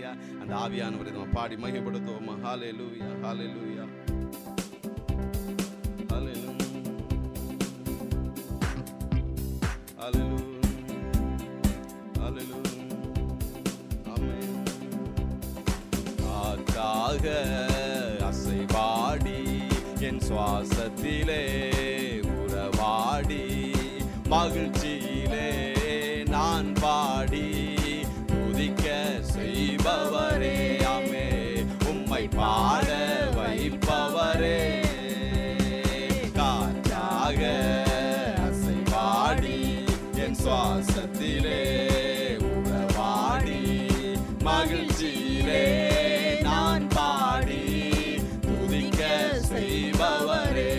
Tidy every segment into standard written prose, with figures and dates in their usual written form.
ஹalleluya. அந்த ஆவியானவரை நம்ம பாடி மகிமைப்படுத்துவோமா? ஹalleluya ஹalleluya ஹalleluya ஹalleluya ஹalleluya ஆமென். காற்றாக அசைவாடி என் சுவாசத்திலே உறவாடி மகிழ்ச்சியிலே நான் பாடி துதிக்க செய்பவரே ஆமே, உம்மை பாட வைப்பவரே. காற்றாக அசைவாடி என் சுவாசத்திலே உறவாடி மகிழ்ச்சியிலே நான் பாடி துதிக்க செய்பவரே,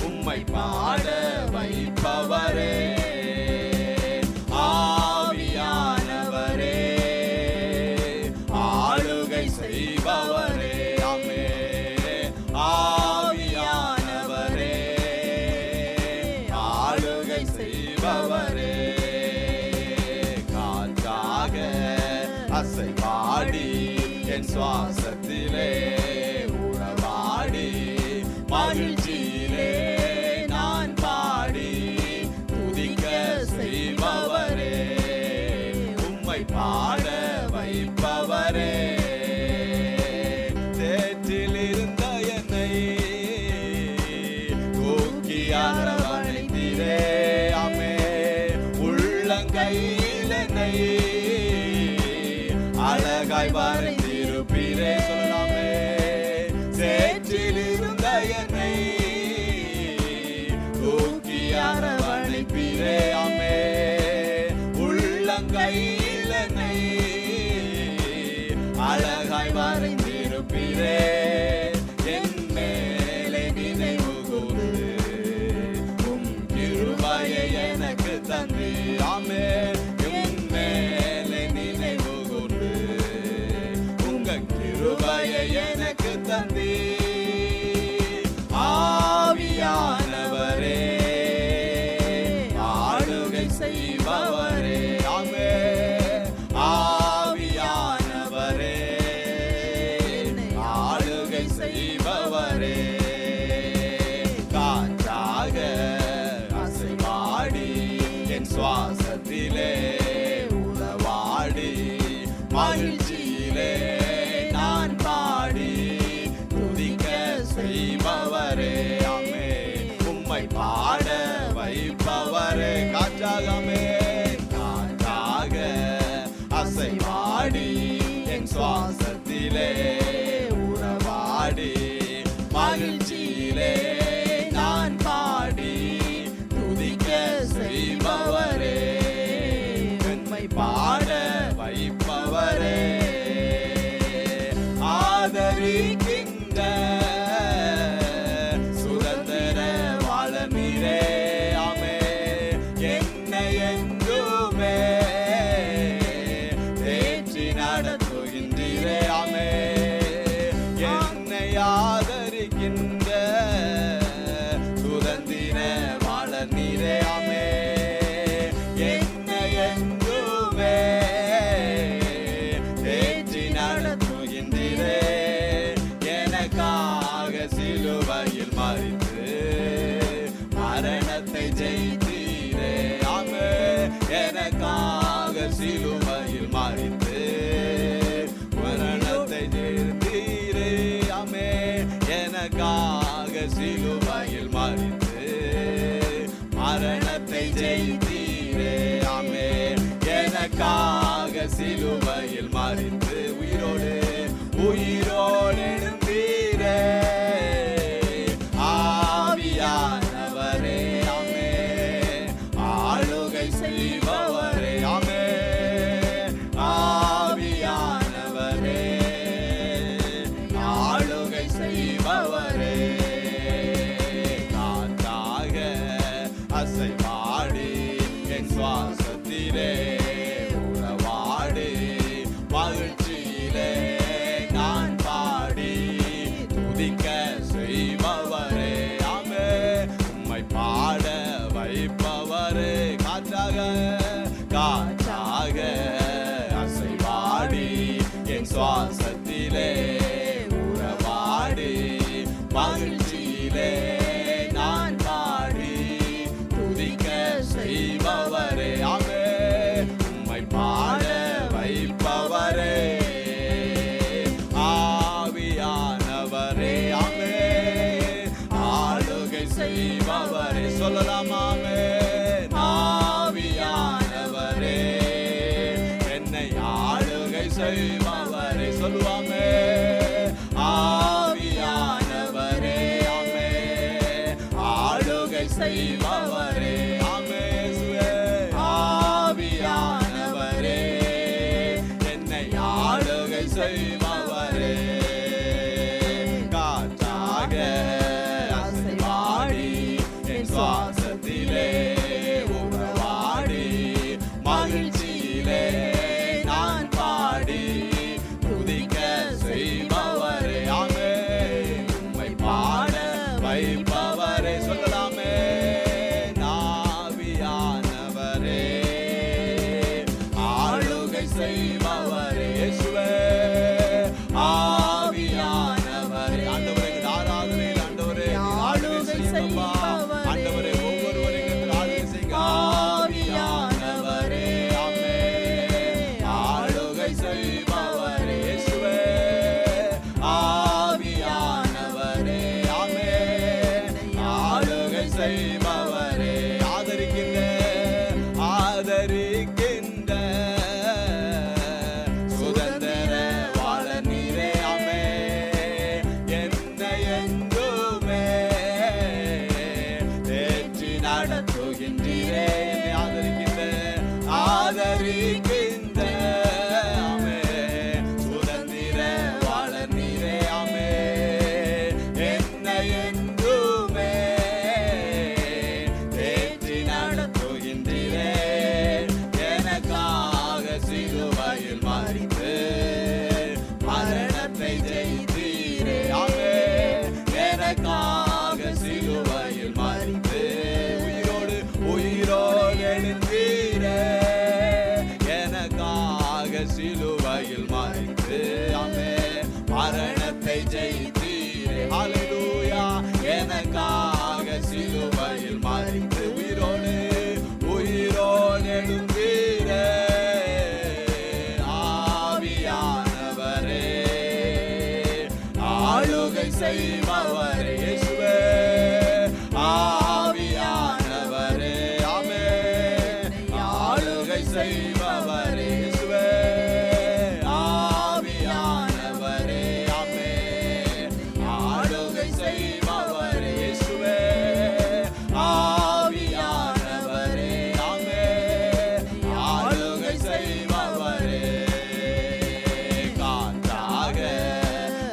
உம்மை பாட வைப்பவரே. ஆவியானவரே ஆளுகை செய்பவரே ஆமே, ஆவியானவரே ஆளுகை செய்பவரே. காற்றாக அசைவாடி என் சுவாசத்திலே உறவாடி மகிழ்ச்சியிலே நான் பாடி துதிக்க செய்பவரே, உம்மை பாட வைப்பவரே. சேற்றில் இருந்த என்னை தூக்கி அரவணைத்தீரே ஆமே, உள்ளங்கையில் என்னை அழகாய் வரைந்திருப்பீரே. சொல்லலாமே. சேற்றில் இருந்த என்னை தூக்கி அரவணைப்பீரே ஆமே, உள்ளங்கையில் என்னை அழகாய் வரைந்திருப்பீரே. என் மேலே நினைவு கூர்ந்து உம் கிருபையை எனக்கு தந்து ஆமே, என் மேலே நினைவு கூர்ந்து உங்க கிருபையை எனக்கு தந்து. ஆவியானவரே ஆளுகை செய்பவரே ஆமே, ஆவியானவரே ஆளுகை செய்பவரே. காற்றாக அசைவாடி என் சுவாசத்திலே உறவாடி மகிழ்ச்சியிலே நான் பாடி துதிக்க செய்பவரே ஆமே, உம்மை பாட வைப்பவரே. காற்றாகமே காற்றாக அசைவாடி என் சுவாசத்திலே உறவாடி மகிழ்ச்சியிலே நான் பாடி துதிக்க செய்பவரே, உம்மை பாட வைப்பவரே. ஆதரிக்கின்ற சுதந்திர வாழநீரே ஆமே, என்னை என்றுமே தேற்றி நடத்துகின்றீரே ஆமே, என்னை ஆதரிக்கின்ற சுதந்திர வாழநீரே ஆமே, என்னை என்றுமே தேற்றி நடத்துகின்றீரே. எனக்காக சிலுவையில் மரித்து மரணத்தை ஜெயித்தீரே ஆமே, எனக்காக சிலுவையில் மரித்து மரணத்தை ஜெயித்தீரே ஆமே, எனக்காக சிலுவையில் மரித்து மரணத்தை ஜெயித்தீரே ஆமே, எனக்காக சிலுவையில் மரித்து உயிரோடு உயிரோடு எழுந்தீரே. ஆவியானவரே ஆமே ஆளுகை செய்பவரே ஆமே, ஆவியானவரே ஆளுகை செய்பவரே. காற்றாக அசைவாடி என் சுவாசத்திலே உறவாடி மகிழ்ச்சி என் சுவாசத்திலே உறவாடி மகிழ்ச்சியிலே நான் பாடி துதிக்க செய்பவரே ஆமே உம்மை பாட வைப்பவரே ஆவியானவரே ஆமே ஆளுகை செய்பவரே சொல்லலாமாமே ஆவியானவரே என்னை ஆளுகை செய்பவரே சொல்லுவாமே ஆவியானவரே ஆமே ஆளுகை செய்பவரே ஆமே ஆவியானவரே என்னை ஆளுகை செய்பவரே காற்றாக அசைவாடி என் சுவாசத்திலே உறவாடி மகிழ்ச்சியிலே நான் பாடி துதிக்க செய்பவரே ஆமே உம்மை பாட வைப்பவரே சொல்லலாமே ஆவியானவரே ஆளுகை செய்பவரே இயேசுவே ஆவியானவரே ஆண்டவரே ஆராதனையில் ஆண்டவரே ஆளுகை செய்பவரே ஆண்டவரே ஒவ்வொருவரையும் ஆளுகை செய்யுங்க ஆவியானவரே ஆமே ஆளுகை செய்பவரே இயேசுவே ஆவியானவரே ஆமே ஆளுகை செய்பவரே ஆதரிக்கின்ற சுதந்திர வாழ நீரே ஆமே என்னை எங்குமே தேற்றி நடத்துகின்றீரே ஆதரிக்கின்ற ஆமே சுதந்திர வாழ நீரே ஆமே என்னை எங்குமே தேற்றி நடத்துகின்றீரே எனக்காக சிலுவையில் மரித்து மரணத்தை ஜெயித்தீரே ஆமே எனக்காக சிலுவையில் மரித்து உயிரோடு எழுந்தீரே எனக்காக சிலுவையில் மரித்து ஆமே மரணத்தை ஜெயித்தீரே ஹல்லேலூயா எனக்காக சிலுவையில் மரித்து உயிரோடு எழுந்தீரே ஆவியானவரே ஆளுகை செய்பவரே இயேசுவே ஆவியானவரே ஆமே ஆளுகை செய்பவரே இயேசுவே ஆவியானவரே ஆமே ஆளுகை செய்பவரே இயேசுவே ஆவியானவரே ஆமே ஆளுகை செய்பவரே காற்றாக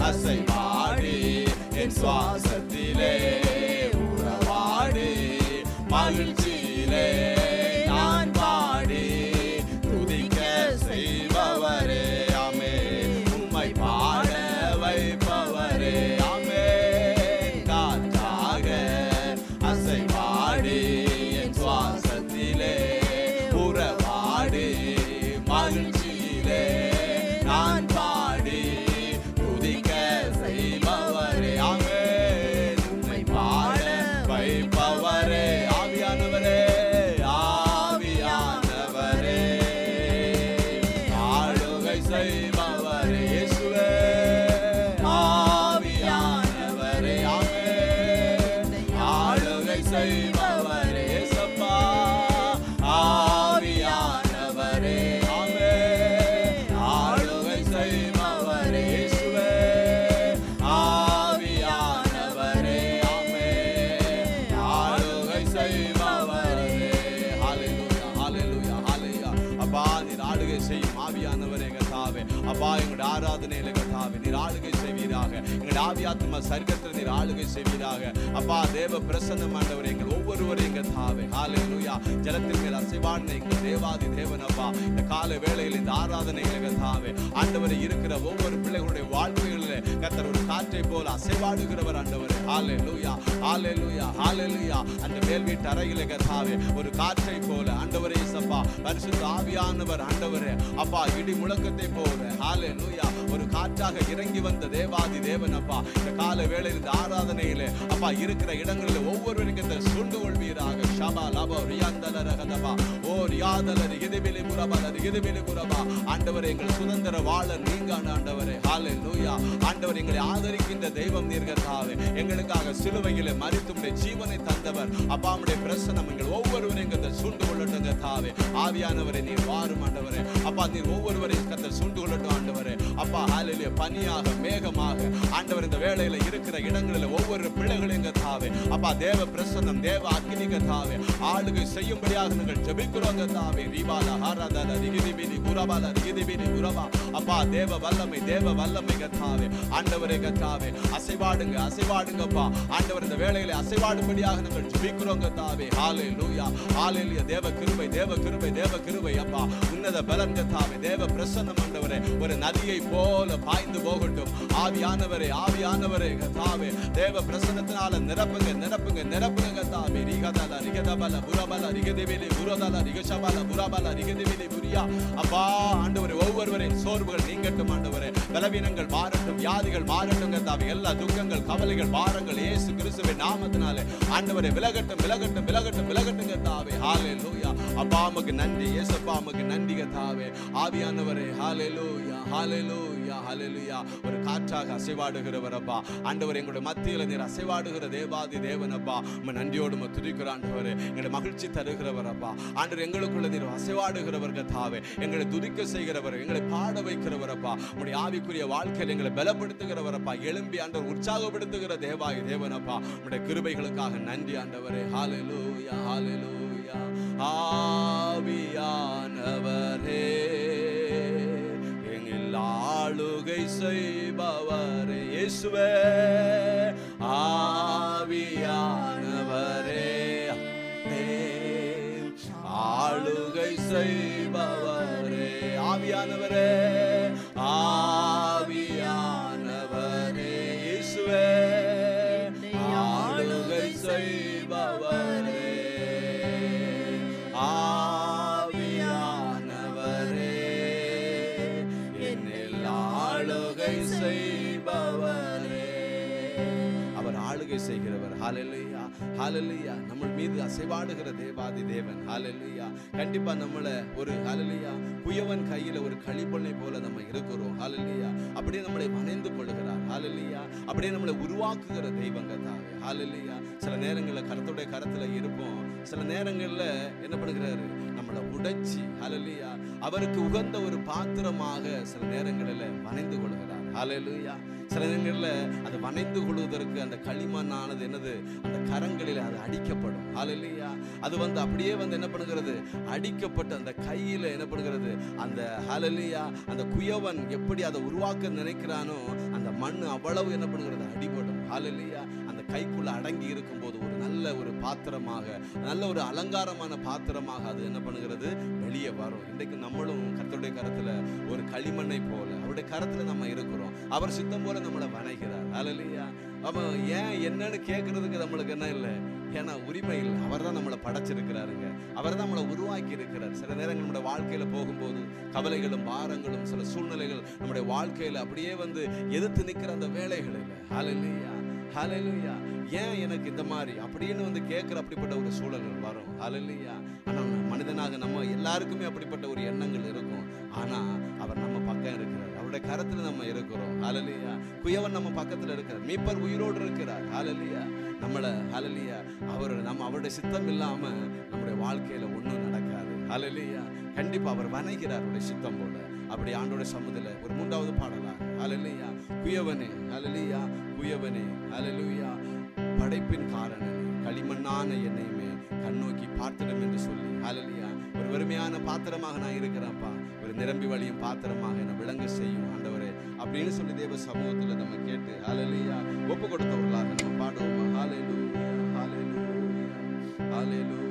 அசைவாடி என் சுவாசத்திலே உறவாடி மகிழ்ச்சியிலே நான் பாடி துதிக்க செய்பவரே ஆமே உம்மை பாட வைப்பவரே ஆமே காற்றாக அசைவாடி என் சுவாசத்திலே உறவாடி மகிழ்ச்சியிலே நான் பாடி துதிக்க செய்பவரே ஆமே உம்மை பாட வைப்பவரே ஆவியானவரே ஆவியானவரே ஆளுகை செய்பவரே இயேசுவே ஆவியானவரே ஆமே ஆளுகை செய்பவரே இயேசப்பா ஆவியானவரே ஆமே ஆளுகை செய்பவரே இயேசுவே ஆவியானவரே ஆமே ஆளுகை செய்பவரே ஹல்லேலூயா ஹல்லேலூயா ஹல்லேலூயா அப்பா நீர் ஆளுகை செய்யும் ஆவியானவரே கர்த்தாவே அப்பா எங்களுடைய ஆராதனையில கர்த்தாவே நீர் ஆளுகை செய்வீராக எங்களுடைய ஆவியாத்ம சர்க்கத்தில் நீர் ஆளுகை செய்வீராக அப்பா தேவ பிரசன்னம் ஆண்டவரே எங்கள் ஒவ்வொருவரையும் கர்த்தாவே ஹல்லேலூயா ஜலத்தின் மேல் அசைவான எங்கள் தேவாதி தேவன் அப்பா இந்த கால வேளையில் இந்த ஆராதனையில கர்த்தாவே ஆண்டவரே இருக்கிற ஒவ்வொரு பிள்ளைகளுடைய வாழ்க்கைகளிலே கர்த்தர் ஒரு காற்றை போல அசைவாடுகிறவர் ஆண்டவரே ஹல்லேலூயா ஹல்லேலூயா ஹல்லேலூயா அந்த மேல் வீட்டு அறையிலே கர்த்தாவே ஒரு காற்றை போல ஆண்டவரே இயேசப்பா பரிசுத்த ஆவியானவர் ஆண்டவரே அப்பா இடி முழக்கத்தை போல ஹல்லேலூயா காற்றாக இறங்கி வந்த தேவாதி தேவன் அப்பா, இந்த கால வேளையில் இந்த ஆராதனையிலே அப்பா இருக்கிற இடங்களில் ஒவ்வொருவருக்கு சுண்டு கொள்வீராக. ஷபா லபோ ரியாந்தல ரகதபா ஓ ரியாதல ரிகதிபிலி புரபல ரிகதிபிலி புரபா. ஆண்டவரே, எங்கள் சுதந்திர வாழ நீங்க ஆண்டவரே. ஹல்லேலூயா. ஆண்டவர், எங்களை ஆதரிக்கின்ற தெய்வம் நீர் கர்த்தாவே. எங்களுக்காக சிலுவையிலே மரித்து உம்முடைய ஜீவனை தந்தவர் அப்பா. உம்முடைய பிரசன்னம் எங்கள் ஒவ்வொருவரையும் கர்த்தர் சூழ்ந்து கொள்ளட்டும் கர்த்தாவே. ஆவியானவரே, நீர் வாரும் ஆண்டவரே. அப்பா, நீர் ஒவ்வொருவரையும் கர்த்தர் சூழ்ந்து கொள்ளட்டும் ஆண்டவரே. அப்பா ஹல்லேலூயா. பனியாக மேகமாக ஆண்டவர் இந்த வேளையில இருக்கிற இடங்களில் ஒவ்வொரு பிள்ளைகளையும் கர்த்தாவே அப்பா, தேவ பிரசன்னம் தேவ அக்கினி கர்த்தாவே ஆளுகை செய்யும்படியாக நாங்கள் ஜெபிக்கிறோம் கர்த்தாவே. ரிபால ஹரதல ரிகிதிபிலி புரபல ரிகிதிபிலி புரபா. அப்பா, தேவ வல்லமை கர்த்தாவே. ஆண்டவரே கர்த்தாவே, அசைவாடுங்க அசைவாடுங்கப்பா. ஆண்டவர் இந்த வேளையிலே அசைவாடும்படியாக நாங்கள் ஜெபிக்கிறோம் கர்த்தாவே. ஹல்லேலூயா ஹல்லேலூயா. தேவ கிருபை அப்பா. உன்னத பலன் கர்த்தாவே. தேவ பிரசன்னம் ஆண்டவரே ஒரு நதியை போல பாய்ந்து போகட்டும். ஆவியானவரே கர்த்தாவே, தேவ பிரசன்னத்தினால நிரப்புங்க கர்த்தாவே. ரிகதல ரிகதபல புரபல ரிகதிபிலி புரதல ரிகஷபல புரபல ரிகதிபிலி புரியா. அப்பா ஆண்டவரே, ஒவ்வொருவரின் சோர்வுகள் நீங்கட்டும் ஆண்டவரே. பலவீனங்கள் மாறட்டும், வியாதிகள் மாறட்டும் கர்த்தாவே. எல்லா துக்கங்கள் கவலைகள் பாரங்கள் இயேசு கிறிஸ்துவின் நாமத்தினாலே ஆண்டவரே விலகட்டும் கர்த்தாவே. ஹல்லேலூயா. அப்பா உமக்கு நன்றி இயேசுப்பா, உமக்கு நன்றி கர்த்தாவே. ஆவியானவரே ஹல்லேலூயா. ஒரு காற்றாக அசைவாடுகிறவர் அப்பா. ஆண்டவர், எங்களுடைய மத்தியில் நீர் அசைவாடுகிற தேவாதி தேவன் அப்பா. உம்மை நன்றியோடு துதிக்கிற ஆண்டவரே. எங்களை மகிழ்ச்சி தருகிறவர் அப்பா. ஆண்டவர், எங்களுக்குள்ள நீர் அசைவாடுகிறவர் கர்த்தாவே. எங்களை துதிக்க செய்கிறவர், எங்களை பாட வைக்கிறவர் அப்பா. உம்முடைய ஆவிக்குரிய வாழ்க்கையில் எங்களை பலப்படுத்துகிறவர் அப்பா. எழும்பி ஆண்டவர் உற்சாகப்படுத்துகிற தேவாதி தேவன் அப்பா. உம்முடைய கிருபைகளுக்காக நன்றி ஆண்டவரே. ஹல்லேலூயா. ஆவியானவரே, ஆளுகை செய்பவரே இயேசுவே. ஆவியானவரே, ஆளுகை செய்பவரே. ஆவியானவரே இயேசுவே. ஆளுகை செய்பவரே. அவர் ஆளுகை செய்கிறவர். ஹல்லேலூயா ஹல்லேலூயா. நம்ம மீது அசைவாடுகிற தேவாதி தேவன். ஹல்லேலூயா. கண்டிப்பா நம்மள ஒரு ஹல்லேலூயா குயவன் கையில ஒரு களிப்பொன்னை போல நம்ம இருக்கிறோம். ஹல்லேலூயா. அப்படியே நம்மளை வணைந்து கொள்கிறார். ஹல்லேலூயா. அப்படியே நம்மளை உருவாக்குகிற தெய்வம் கர்த்தாவே. ஹல்லேலூயா. சில நேரங்களில் கர்த்தருடைய கரத்துல இருப்போம். சில நேரங்கள்ல என்ன பண்ணுகிறாரு, நம்மளை உடைச்சி ஹல்லேலூயா அவருக்கு உகந்த ஒரு பாத்திரமாக சில நேரங்களில் வணைந்து கொள்கிறார். ஹல்லேலூயா. சில நேரங்களில் அது வணைந்து கொள்வதற்கு அந்த களிமண்ணானது என்னது, அந்த கரங்களில் அது அடிக்கப்படும். ஹல்லேலூயா. அது அப்படியே என்ன பண்ணுகிறது, அடிக்கப்பட்டு அந்த கையில என்ன பண்ணுகிறது, அந்த ஹல்லேலூயா அந்த குயவன் எப்படி அதை உருவாக்க நினைக்கிறானோ அந்த மண் அவ்வளவு என்ன பண்ணுகிறது, அடிபடும். ஹல்லேலூயா. அந்த கைக்குள்ள அடங்கி இருக்கும் போது ஒரு நல்ல ஒரு பாத்திரமாக, நல்ல ஒரு அலங்காரமான பாத்திரமாக அது என்ன பண்ணுகிறது, வெளியே வரும். இன்றைக்கு நம்மளும் கர்த்தருடைய கரத்துல ஒரு களிமண்ணை போல அவருடைய கரத்துல நம்ம இருக்கிறோம். அவர் சித்தம் போல நம்மளை வணைகிறார். ஹல்லேலூயா. அவன் ஏன் என்னன்னு கேட்கறதுக்கு நம்மளுக்கு என்ன இல்லை, ஏன்னா உரிமை இல்லை. அவர் தான் நம்மளை படைச்சிருக்கிறாருங்க. அவர் தான் நம்மளை உருவாக்கி இருக்கிறார். சில நேரங்கள் நம்முடைய வாழ்க்கையில போகும்போது கவலைகளும் பாரங்களும் சில சூழ்நிலைகள் நம்முடைய வாழ்க்கையில அப்படியே எதிர்த்து நிற்கிற அந்த வேலைகள் இல்லை. ஹல்லேலூயா ஹல்லேலூயா. ஏன் எனக்கு இந்த மாதிரி அப்படின்னு கேட்கிற அப்படிப்பட்ட ஒரு சூழல்கள் வரும். ஹல்லேலூயா. ஆனா மனிதனாக நம்ம எல்லாருக்குமே அப்படிப்பட்ட ஒரு எண்ணங்கள் இருக்கும். ஆனா அவர் நம்ம பக்கம் இருக்கிறார். அவருடைய கரத்துல நம்ம இருக்கிறோம். ஹல்லேலூயா. குயவன் நம்ம பக்கத்துல இருக்கிறார். மீட்பர் உயிரோடு இருக்கிறார். ஹல்லேலூயா. நம்மளை ஹல்லேலூயா அவருடைய சித்தம் இல்லாம நம்முடைய வாழ்க்கையில ஒண்ணும் நடக்காது. ஹல்லேலூயா. கண்டிப்பா அவர் வணைகிறார் அவருடைய சித்தம் போல. அப்படி ஆண்டோட சமூகத்துல ஒரு மூன்றாவது பாடலாம். ஹல்லேலூயா. குயவனே ஹல்லேலூயா, குயவனே ஹல்லேலூயா, படைப்பின் காரணனே, களிமண்ணான என்னையுமே கண்ணோக்கி பார்த்திடும் என்று சொல்லி ஹல்லேலூயா. ஒரு வெறுமையான பாத்திரமாக நான் இருக்கிறேன்ப்பா, ஒரு நிரம்பி வழியும் பாத்திரமாக என்னை விளங்க செய்யும் ஆண்டவரே அப்படின்னு சொல்லி தேவ சமூகத்துல நம்ம கேட்டு ஹல்லேலூயா ஒப்பு கொடுத்தவர்களாக நம்ம பாடுவோம். ஹல்லேலூயா ஹல்லேலூயா ஹல்லேலூயா.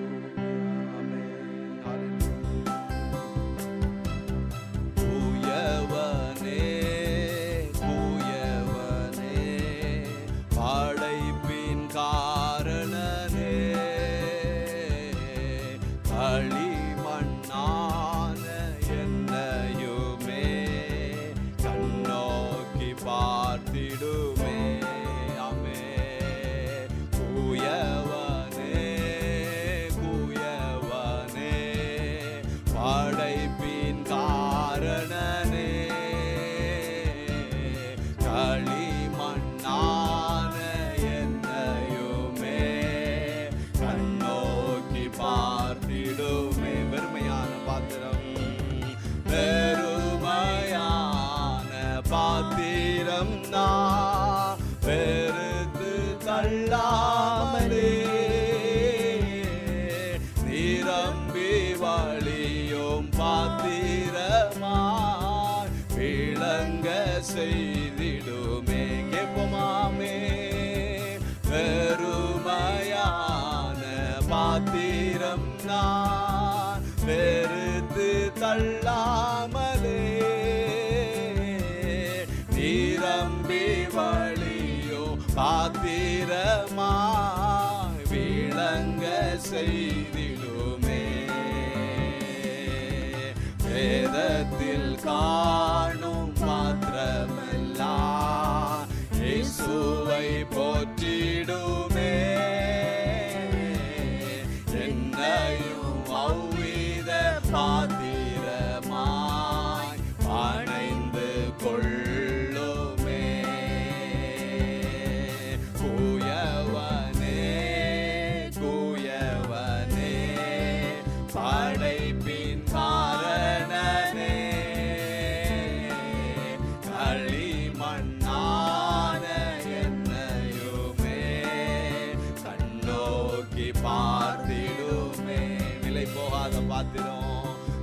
களிமண்ணான என்னையுமே கண்ணோக்கி பார்த்திடுமே. ஆமே. கூயவனே கூயவனே படைப்பின் காரணனே களிமண்ணான என்னையுமே கண்ணோக்கி பார்த்திடுமே. வெறுமையான பாத்திரம் வெறுமையான பாத்திரம் நான் வெறுத்து தள்ளாமலே நிரம்பி வழியும் பாத்திரமாய் விளங்க செய்திடுமே. கேட்போமாமே. வெறுமையான பாத்திரம் நான் வெறுத்து தள்ளாமலே நிரம்பி வழியோ பாத்திரமாய் விளங்க செய்திடுமே. வேதத்தில் காணும் மாத்திரமெல்லாம் இயேசுவை போற்றிடுமே. என்னையும் அவ்வித பாத்திரமாய் அணைந்து கொள்ளுமே. கூயவனே கூயவனே படைப்பின் காரணனே களிமண்ணான என்னையுமே கண்ணோக்கி பார்த்திடுமே. விலை போகாத பாத்திரம்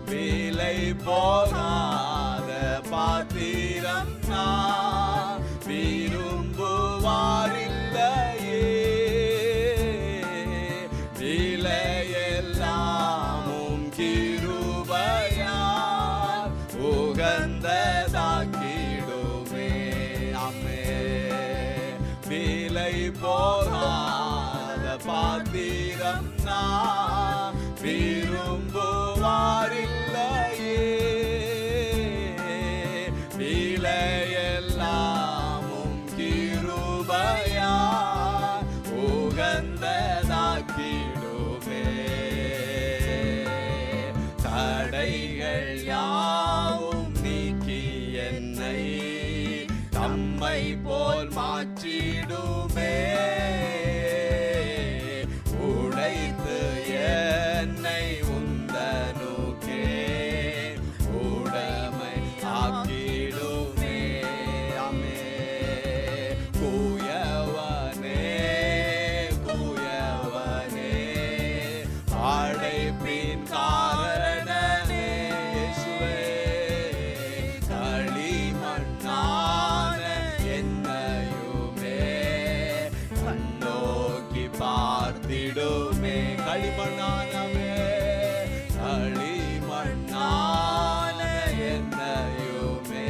விலை போகாத பாத்திரம் நான் விரும்புவாரில்லையே. விலையெல்லாமும் கிருபையால் உகந்ததாக்கிடுமே. ஆமே. விலை போகாத பாத்திரம் நான் விரும்புவாரில்லையே. விலையெல்லாமும் கிருபையால் உகந்ததாக்கிடுமே. தடைகள் யாவும் நீக்கி என்னை தம்மை போல் மாற்றிடுமே. உடைத்து என்னை உந்தனுக்கே உடைமை ஆக்கிடுமே. ஆமே. கூயவனே கூயவனே படைப்பின் காரணனே இயேசுவே களிமண்ணான என்னையுமே கண்ணோக்கி பார்த்திடுமே. களிமண்ணானவே களிமண்ணான என்னையுமே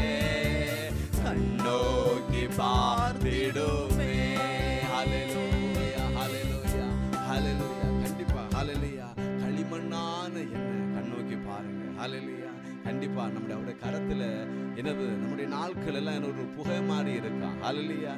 கண்ணோக்கி பார்த்திடுமே. ஹல்லேலூயா ஹல்லேலூயா ஹல்லேலூயா. கண்டிப்பா ஹல்லேலூயா. களிமண்ணான என்ன கண்ணோக்கி பாருங்க. ஹல்லேலூயா. கண்டிப்பா நம்முடைய கரத்துல என்னது நம்முடைய நாட்கள் எல்லாம் ஒரு புகை மாதிரி இருக்கா. ஹல்லேலூயா.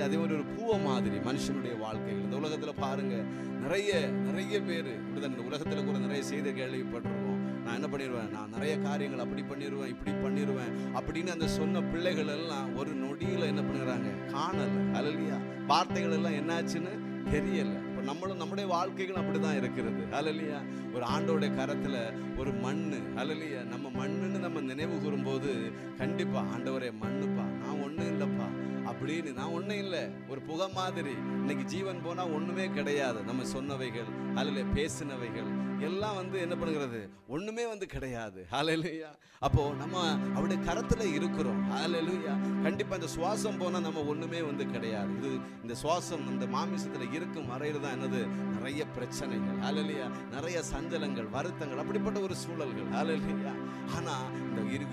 அதே மாதிரி ஒரு பூவை மாதிரி மனுஷனுடைய வாழ்க்கைகள் இந்த உலகத்துல பாருங்க நிறைய நிறைய பேர் இப்படிதான். இந்த உலகத்துல கூட நிறைய செய்தி கேள்விப்பட்டிருக்கோம். நான் என்ன பண்ணிடுவேன், நான் நிறைய காரியங்கள் அப்படி பண்ணிடுவேன் இப்படி பண்ணிடுவேன் அப்படின்னு அந்த சொன்ன பிள்ளைகள் எல்லாம் ஒரு நொடியில என்ன பண்ணுறாங்க, காணல. ஹல்லேலூயா. வார்த்தைகள் எல்லாம் என்னாச்சுன்னு தெரியல. இப்போ நம்மளும் நம்முடைய வாழ்க்கைகள் அப்படிதான் இருக்கிறது. ஹல்லேலூயா. ஒரு ஆண்டோடைய கரத்துல ஒரு மண்ணு. ஹல்லேலூயா. நம்ம மண்ணுன்னு நம்ம நினைவு கூறும்போது கண்டிப்பா ஆண்டவரே மண்ணுப்பா, நான் ஒன்றும் இல்லைப்பா அப்படின்னு, நான் ஒன்றும் இல்லை, ஒரு புகை மாதிரி. இன்னைக்கு ஜீவன் போனா ஒண்ணுமே கிடையாது. நம்ம சொன்னவைகள் அல்ல பேசினவைகள் எல்லாம் என்ன பண்ணுகிறது, ஒண்ணுமே கிடையாது. ஹல்லேலூயா. அப்போ நம்ம அவருடைய கரத்துல இருக்கிறோம். ஹல்லேலூயா. கண்டிப்பா இந்த சுவாசம் போனா நம்ம ஒண்ணுமே கிடையாது. இது இந்த சுவாசம் இந்த மாமிசத்துல இருக்கும் வரையில தான் என்னது, நிறைய பிரச்சனைகள். ஹல்லேலூயா. நிறைய சஞ்சலங்கள், வருத்தங்கள், அப்படிப்பட்ட ஒரு சூழல்கள். ஹல்லேலூயா. ஆனா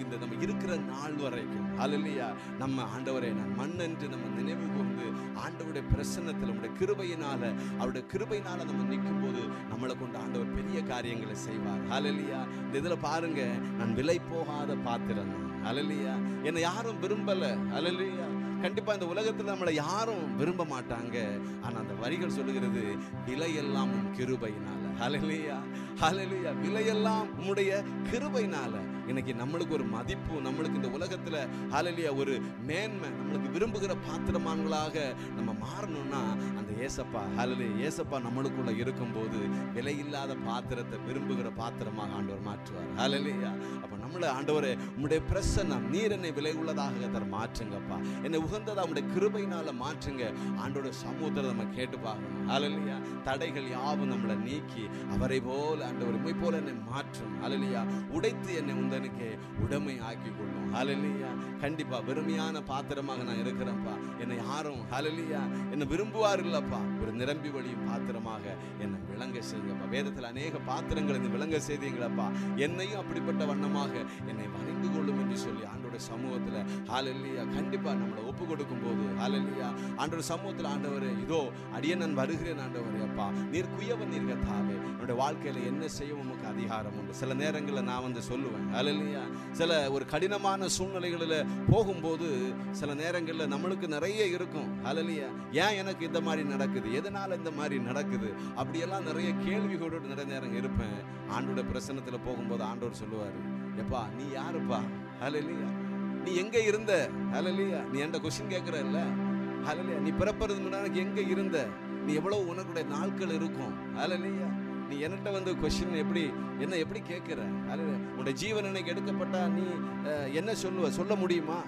இந்த நம்ம இருக்கிற நாள் வரைக்கும் ஹல்லேலூயா நம்ம ஆண்டவரே நான் மண் என்று நம்ம நினைவு கூர்ந்து ஆண்டவருடைய பிரசன்னத்தில் நம்முடைய கிருபையினால, அவருடைய கிருபையினால நம்ம நிற்கும் போது நம்மளை கொண்டு ஆண்டவர் பெரிய காரியங்களை செய்வார். ஹல்லேலூயா. இந்த இதுல பாருங்க, நான் விலை போகாத பாத்திரம். ஹல்லேலூயா. என்னை யாரும் விரும்பல. ஹல்லேலூயா. கண்டிப்பா இந்த உலகத்துல நம்மளை யாரும் விரும்ப மாட்டாங்க. ஆனா அந்த வரிகள் சொல்லுகிறது, விலையெல்லாம் உன் கிருபையினால. ஹல்லேலூயா, ஹல்லேலூயா. விலையெல்லாம் உம்முடைய கிருபையினால. இன்னைக்கு நம்மளுக்கு ஒரு மதிப்பு, நம்மளுக்கு இந்த உலகத்துல ஹல்லேலூயா ஒரு மேன்மை, நம்மளுக்கு விரும்புகிற பாத்திரமான்களாக நம்ம மாறணும்னா அந்த ஏசப்பா, ஹல்லேலூயா, ஏசப்பா நம்மளுக்குள்ள இருக்கும்போது விலையில்லாத பாத்திரத்தை விரும்புகிற பாத்திரமாக ஆண்டவர் மாற்றுவார். ஹல்லேலூயா. அப்ப நம்மள ஆண்டவரே, உம்முடைய பிரசன்னம், நீர் என்னை விலை உள்ளதாக தர மாற்றுங்கப்பா, என்னை உகந்ததா உம்முடைய கிருபையினால மாற்றுங்க. ஆண்டோட சமூகத்தை நம்ம கேட்டு பார்க்கணும். ஹல்லேலூயா. தடைகள் யாவும் நம்மளை நீக்கி அவரை போல ஆண்டவர் உம்மை போல என்னை மாற்றும். ஹல்லேலூயா. உடைத்து என்னை உந்தனுக்கு உடைமை ஆக்கி கொள்ளும். ஹல்லேலூயா. கண்டிப்பா வெறுமையான பாத்திரமாக நான் இருக்கிறேன்ப்பா, என்னை யாரும் ஹல்லேலூயா என்னை விரும்புவார் இல்லப்பா, ஒரு நிரம்பி வழியும் பாத்திரமாக என்னை விளங்க செய்யுங்கப்பா. வேதத்தில் அநேக பாத்திரங்கள் என்னை விளங்க செய்தீங்களப்பா, என்னையும் அப்படிப்பட்ட வண்ணமாக என்னை வரைந்து கொள்ளும் என்று சொல்லி ஆண்டோட சமூகத்துல ஹல்லேலூயா கண்டிப்பா நம்மளை ஒப்பு கொடுக்கும் போது ஹல்லேலூயா ஆண்டோட சமூகத்துல, ஆண்டவரே இதோ அடியே நான் வருகிறேன் ஆண்டவரே, அப்பா நீர் குயவன், நீர் கர்த்தாவே, என்னுடைய வாழ்க்கையில என்ன செய்ய உமக்கு அதிகாரம் உண்டு. சில நேரங்களில் நான் வந்து சொல்லுவேன் ஹல்லேலூயா, சில ஒரு கடினமான சூழ்நிலைகளில் போகும்போது சில நேரங்களில் நம்மளுக்கு நிறைய இருக்கும். ஹல்லேலூயா, ஏன் எனக்கு இந்த மாதிரி நடக்குது, எதனால இந்த மாதிரி நடக்குது, அப்படியெல்லாம் நிறைய கேள்விகளோடு நிறைய நேரம் இருப்பேன். ஆண்டோட பிரசன்னத்துல போகும்போது ஆண்டவர் சொல்லுவாரு, எப்பா நீ யாருப்பா, ஹல்லேலூயா நீ எங்க இருந்த, ஹல்லேலூயா நீ என்கிட்ட கொஸ்டின் கேட்கிறல்ல, ஹல்லேலூயா நீ பிறப்பறது முன்னாடி எங்க இருந்த, நீ எவ்வளவு உனக்குடைய நாட்கள் இருக்கும், ஹல்லேலூயா நீ என்கிட்ட வந்து கொஸ்டின் எப்படி கேட்கிற, ஹல்லேலூயா உன்னுடைய ஜீவன் எனக்கு எடுக்கப்பட்டா நீ என்ன சொல்ல முடியுமா?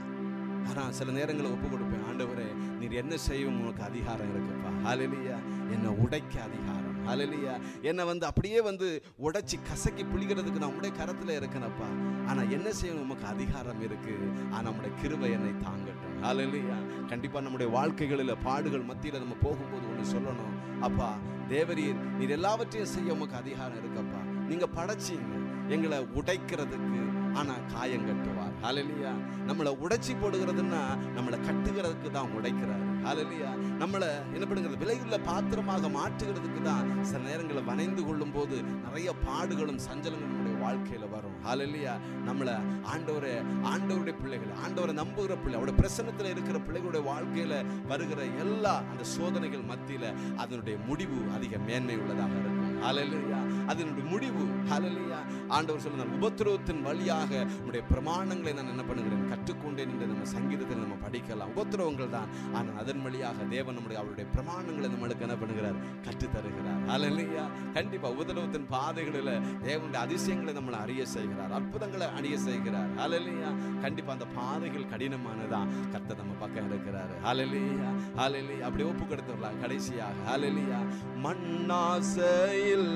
ஆனா சில நேரங்களை ஒப்பு கொடுப்பேன், ஆண்டவரே நீர் என்ன செய்யும் உனக்கு அதிகாரம் இருக்குப்பா, ஹல்லேலூயா என்னை உடைக்க அதிகாரம், ஹல்லேலூயா என்னை வந்து அப்படியே வந்து உடைச்சி கசக்கி பிழிக்கிறதுக்கு நான் உடைய கரத்துல இருக்கேனப்பா, ஆனா என்ன செய்யணும் உமக்கு அதிகாரம் இருக்கு, ஆனா நம்முடைய கிருபை என்னை தாங்கட்டும். ஹல்லேலூயா. கண்டிப்பா நம்முடைய வாழ்க்கைகளில் பாடுகள் மத்தியில நம்ம போகும்போது ஒன்று சொல்லணும், அப்பா தேவரீர் நீர் எல்லாவற்றையும் செய்ய உமக்கு அதிகாரம் இருக்கப்பா, நீங்க படைச்சீங்க எங்களை உடைக்கிறதுக்கு, ஆனா காயம் கட்டுவார். ஹல்லேலூயா. நம்மளை உடைச்சி போடுகிறதுன்னா நம்மளை கட்டுகிறதுக்கு தான் உடைக்கிறார். ஹல்லேலூயா. நம்மளை என்ன பண்ணுகிறது, விலையுள்ள பாத்திரமாக மாற்றுகிறதுக்கு தான் சில நேரங்களில் வணைந்து கொள்ளும் போது நிறைய பாடுகளும் சஞ்சலங்களும் நம்முடைய வாழ்க்கையில வரும். ஹல்லேலூயா. நம்மளை ஆண்டவருடைய பிள்ளைகள், ஆண்டவரை நம்புகிற பிள்ளை, அவருடைய பிரசன்னத்தில் இருக்கிற பிள்ளைகளுடைய வாழ்க்கையில வருகிற எல்லா அந்த சோதனைகள் மத்தியில அதனுடைய முடிவு அதிக மேன்மை உள்ளதாக இருக்கும். ஹல்லேலூயா. அதனுடைய முடிவு ஹல்லேலூயா ஆண்டவர் சொல்லுகிறார், உபத்திரவத்தின் வழியாக உடைய பிரமாணங்களை நான் என்ன பண்ணுகிறேன் கற்றுக்கொண்டேன் என்று நம்ம சங்கீதத்தில் நம்ம படிக்கலாம். உபத்திரவங்கள் தான், ஆனால் அதன் வழியாக தேவன் அவருடைய பிரமாணங்களை நம்மளுக்கு என்ன பண்ணுகிறார், கற்றுத் தருகிறார். ஹல்லேலூயா. கண்டிப்பா உபத்திரவத்தின் பாதைகளில் தேவனுடைய அதிசயங்களை நம்மளை அறிய செய்கிறார், அற்புதங்களை அறிய செய்கிறார். ஹல்லேலூயா. கண்டிப்பா அந்த பாதைகள் கடினமானதான், கர்த்தர் நம்ம பக்கம் இருக்கிறார். ஹல்லேலூயா, ஹல்லேலூயா. அப்படி ஒப்பு கொடுத்துடலாம் கடைசியாக. ஹல்லேலூயா. மண்ணாசையில்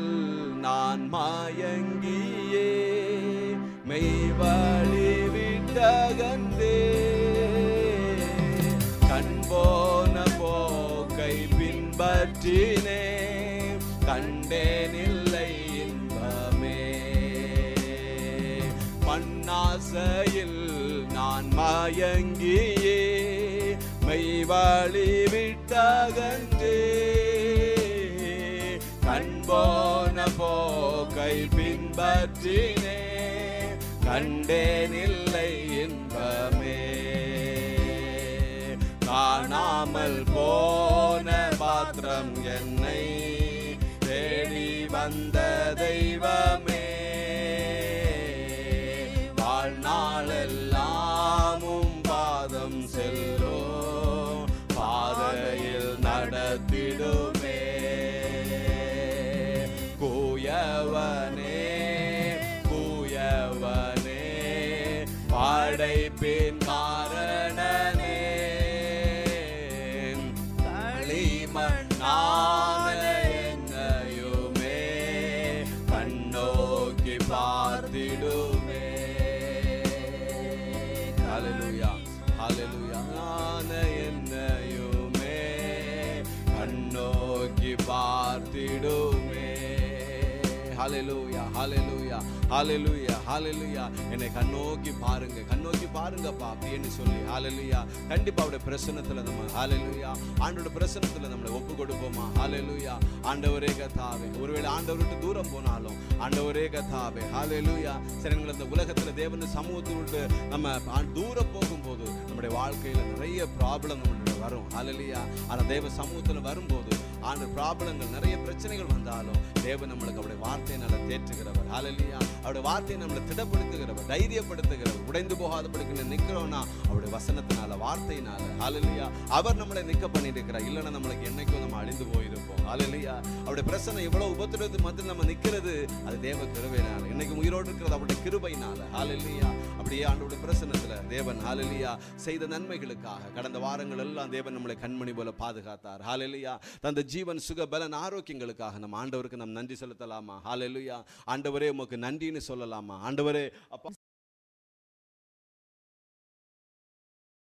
நான் மயங்கியே மெய்வழி விட்டகந்தே, கண்போன போக்கை பின்பற்றினே, கண்டேனில்லை இன்பமே. மண்ணாசையில் நான் மயங்கியே மெய்வழி விட்டகந்தே, கண்போன போக்கை பின்பற்றினே, கண்டேனில்லை இன்பமே. காணாமல் போன பாத்திரம் என்னை தேடி வந்த தெய்வமே, வாழ்நாளெல்லாமும் பாதம் செல்லோ பாதையில் நடத்திடுமே. கூயவனே படைப்பின் காரணனே, களிமண்ணான என்னையுமே கண்ணோக்கி பார்த்திடுமே. ஹல்லேலூயா, ஹல்லேலூயா. என்னையுமே கண்ணோக்கி பார்த்திடுமே. ஹalleluya ஹalleluya ஹalleluya ஹalleluya. என்னை கண்ணோக்கி பாருங்கப்பா அப்படின்னு சொல்லி ஹalleluya. கண்டிப்பா அவருடைய பிரசன்னத்துல நம்ம ஹalleluya ஆண்டவருடைய பிரசன்னத்துல நம்மளை ஒப்பு கொடுப்போமா ஹalleluya. ஆண்டவரே கர்த்தாவே, ஒருவேளை ஆண்டவரை விட்டு தூரம் போனாலும் ஆண்டவரே கர்த்தாவே ஹalleluya. சரி, இந்த உலகத்துல தேவனுடைய சமூகத்தை விட்டு நம்ம தூரம் போகும்போது நம்முடைய வாழ்க்கையில நிறைய ப்ராப்ளம் நம்மளுடைய வரும் ஹalleluya. ஆனா தேவ சமூகத்துல வரும்போது ஆண்டு ப்ராப்ளங்கள் நிறைய பிரச்சனைகள் வந்தாலும் தேவன் நம்மளுக்கு அவருடைய வார்த்தையினால தேற்றுகிறவர் ஹalleluya. அவருடைய வார்த்தையை நம்மளை திடப்படுத்துகிறவர், தைரியப்படுத்துகிறவர். உடைந்து போகாதபடிக்கு நிற்கிறோம்னா அவருடைய வசனத்தினால, வார்த்தையினால ஹalleluya. அவர் நம்மளை நிற்க பண்ணியிருக்கிறார். இல்லைன்னா நம்மளுக்கு என்னைக்கும் நம்ம அழிந்து போயிருப்போம் ஹalleluya. அவருடைய பிரச்சனை எவ்வளவு உபத்திரவத்துக்கு மத்தியில் நம்ம நிற்கிறது அது தேவ கிருபையினால, இன்னைக்கு உயிரோடு இருக்கிறது அவருடைய கிருபையினால ஹalleluya. அப்படியே ஆண்டவருடைய பிரசன்னத்துல தேவன் ஹalleluya செய்த நன்மைகளுக்காக கடந்த வாரங்கள் எல்லாம் தேவன் நம்மளை கண்மணி போல பாதுகாத்தார் ஹalleluya. தந்த ஜீவன் சுக பலன் ஆரோக்கியங்களுக்காக நம்ம ஆண்டவருக்கு நன்றி செலுத்தலாமா ஹalleluya. ஆண்டவரே உமக்கு நன்றின்னு சொல்லலாமா? ஆண்டவரே அப்பா